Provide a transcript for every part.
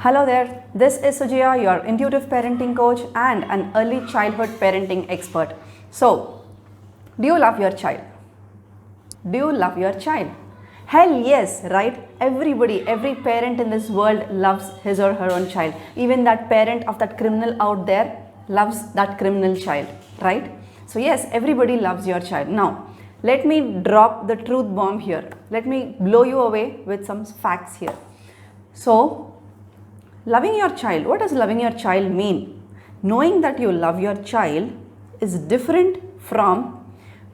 Hello there, this is Sujaya, your intuitive parenting coach and an early childhood parenting expert. So, do you love your child? Do you love your child? Hell yes, right? Everybody, every parent in this world loves his or her own child. Even that parent of that criminal out there loves that criminal child, right? So yes, everybody loves your child. Now, let me drop the truth bomb here. Let me blow you away with some facts here. So, loving your child, what does loving your child mean? Knowing that you love your child is different from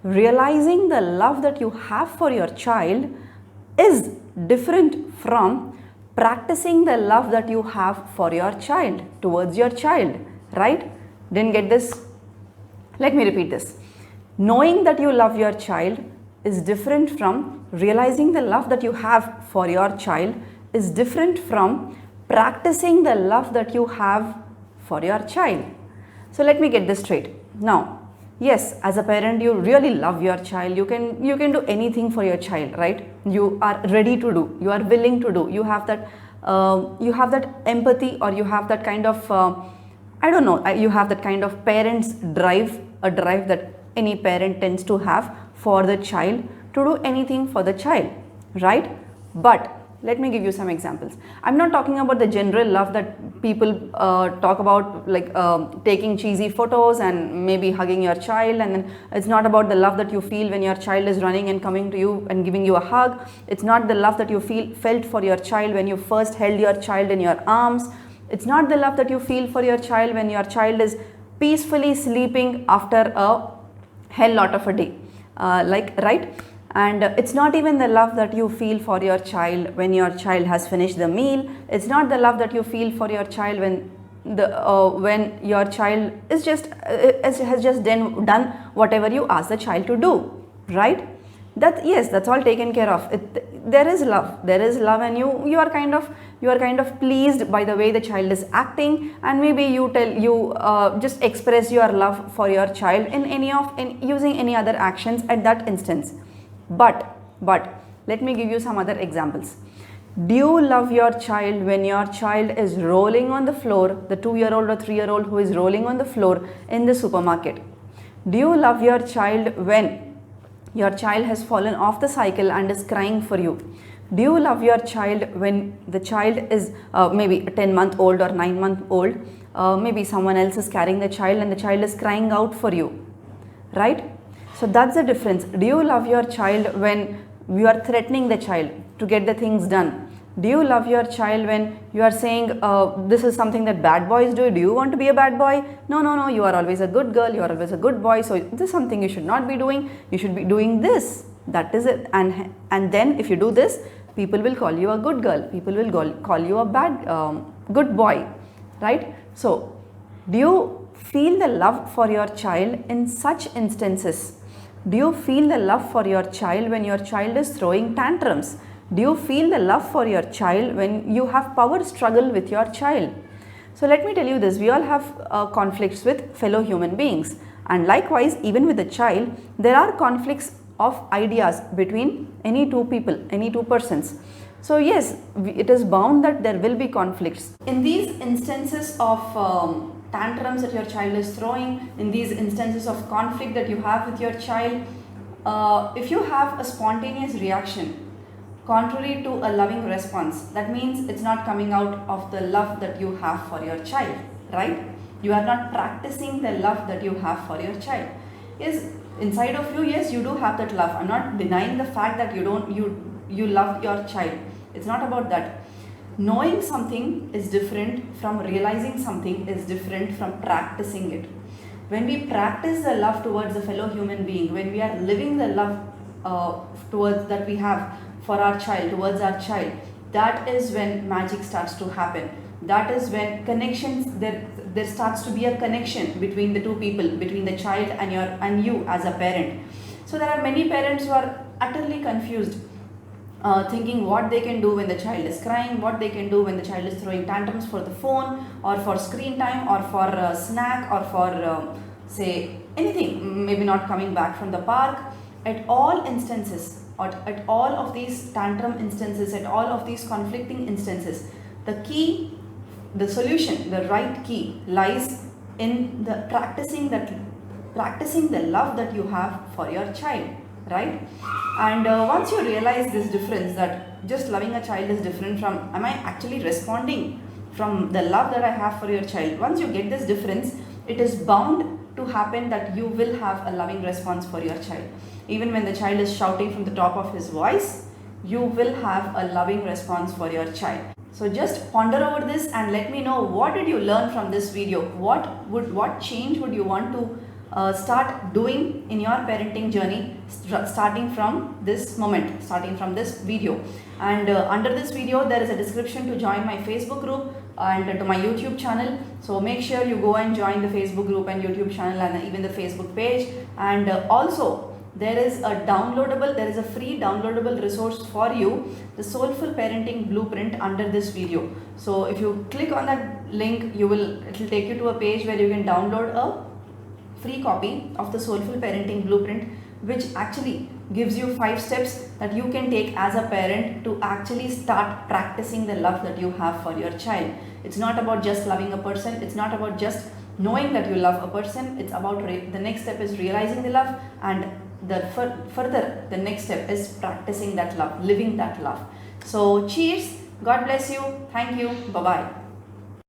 realizing the love that you have for your child is different from practicing the love that you have for your child, towards your child, right? Didn't get this? Let me repeat this. Knowing that you love your child is different from realizing the love that you have for your child is different from practicing the love that you have for your child. So let me get this straight. Now, yes, as a parent, you really love your child. You can do anything for your child, right? You are ready to do. You are willing to do. You have that empathy, or you have that kind of you have that kind of parent's drive, a drive that any parent tends to have for the child, to do anything for the child, right? But let me give you some examples. I'm not talking about the general love that people talk about, like taking cheesy photos and maybe hugging your child, and then it's not about the love that you feel when your child is running and coming to you and giving you a hug. It's not the love that you felt for your child when you first held your child in your arms. It's not the love that you feel for your child when your child is peacefully sleeping after a hell lot of a day, right? And it's not even the love that you feel for your child when your child has finished the meal. It's not the love that you feel for your child when your child is has just done whatever you ask the child to do, right? That's all taken care of. There is love, and you are kind of pleased by the way the child is acting, and maybe you just express your love for your child in using any other actions at that instance. But let me give you some other examples. Do you love your child when your child is rolling on the floor, the 2-year-old or 3-year-old who is rolling on the floor in the supermarket? Do you love your child when your child has fallen off the cycle and is crying for you? Do you love your child when the child is maybe 10-month-old or 9-month-old? Maybe someone else is carrying the child and the child is crying out for you, right? So that's the difference. Do you love your child when you are threatening the child to get the things done? Do you love your child when you are saying, this is something that bad boys do? Do you want to be a bad boy? No, you are always a good girl, you are always a good boy, so this is something you should not be doing. You should be doing this. That is it. And then if you do this, people will call you a good girl. People will call you a good boy, right? So, do you feel the love for your child in such instances? Do you feel the love for your child when your child is throwing tantrums? Do you feel the love for your child when you have power struggle with your child? So let me tell you this, we all have conflicts with fellow human beings, and likewise even with the child there are conflicts of ideas between any two people, any two persons. So yes, it is bound that there will be conflicts. In these instances of tantrums that your child is throwing, in these instances of conflict that you have with your child, if you have a spontaneous reaction contrary to a loving response, that means it's not coming out of the love that you have for your child, right? You are not practicing the love that you have for your child. Yes, inside of you, yes, you do have that love. I'm not denying the fact that you love your child. It's not about that. Knowing something is different from realizing something is different from practicing it. When we practice the love towards a fellow human being, when we are living the love towards that we have for our child, towards our child, that is when magic starts to happen. That is when connections, there starts to be a connection between the two people, between the child and you as a parent. So there are many parents who are utterly confused, thinking what they can do when the child is crying, what they can do when the child is throwing tantrums for the phone or for screen time or for a snack or for say anything, maybe not coming back from the park. At all instances, or at all of these tantrum instances, at all of these conflicting instances, the key the solution, the right key lies in the practicing the love that you have for your child, right? And once you realize this difference, that just loving a child is different from, am I actually responding from the love that I have for your child? Once you get this difference, it is bound to happen that you will have a loving response for your child. Even when the child is shouting from the top of his voice, you will have a loving response for your child. So just ponder over this and let me know, what did you learn from this video? What change would you want to start doing in your parenting journey, starting from this moment, starting from this video? And under this video there is a description to join my Facebook group and to my YouTube channel. So make sure you go and join the Facebook group and YouTube channel and even the Facebook page. And also there is a free downloadable resource for you, the Soulful Parenting Blueprint, under this video. So if you click on that link, it will take you to a page where you can download a free copy of the Soulful Parenting Blueprint, which actually gives you 5 steps that you can take as a parent to actually start practicing the love that you have for your child. It's not about just loving a person, it's not about just knowing that you love a person, it's about the next step is realizing the love, and further the next step is practicing that love, living that love. So cheers, God bless you, thank you, bye bye.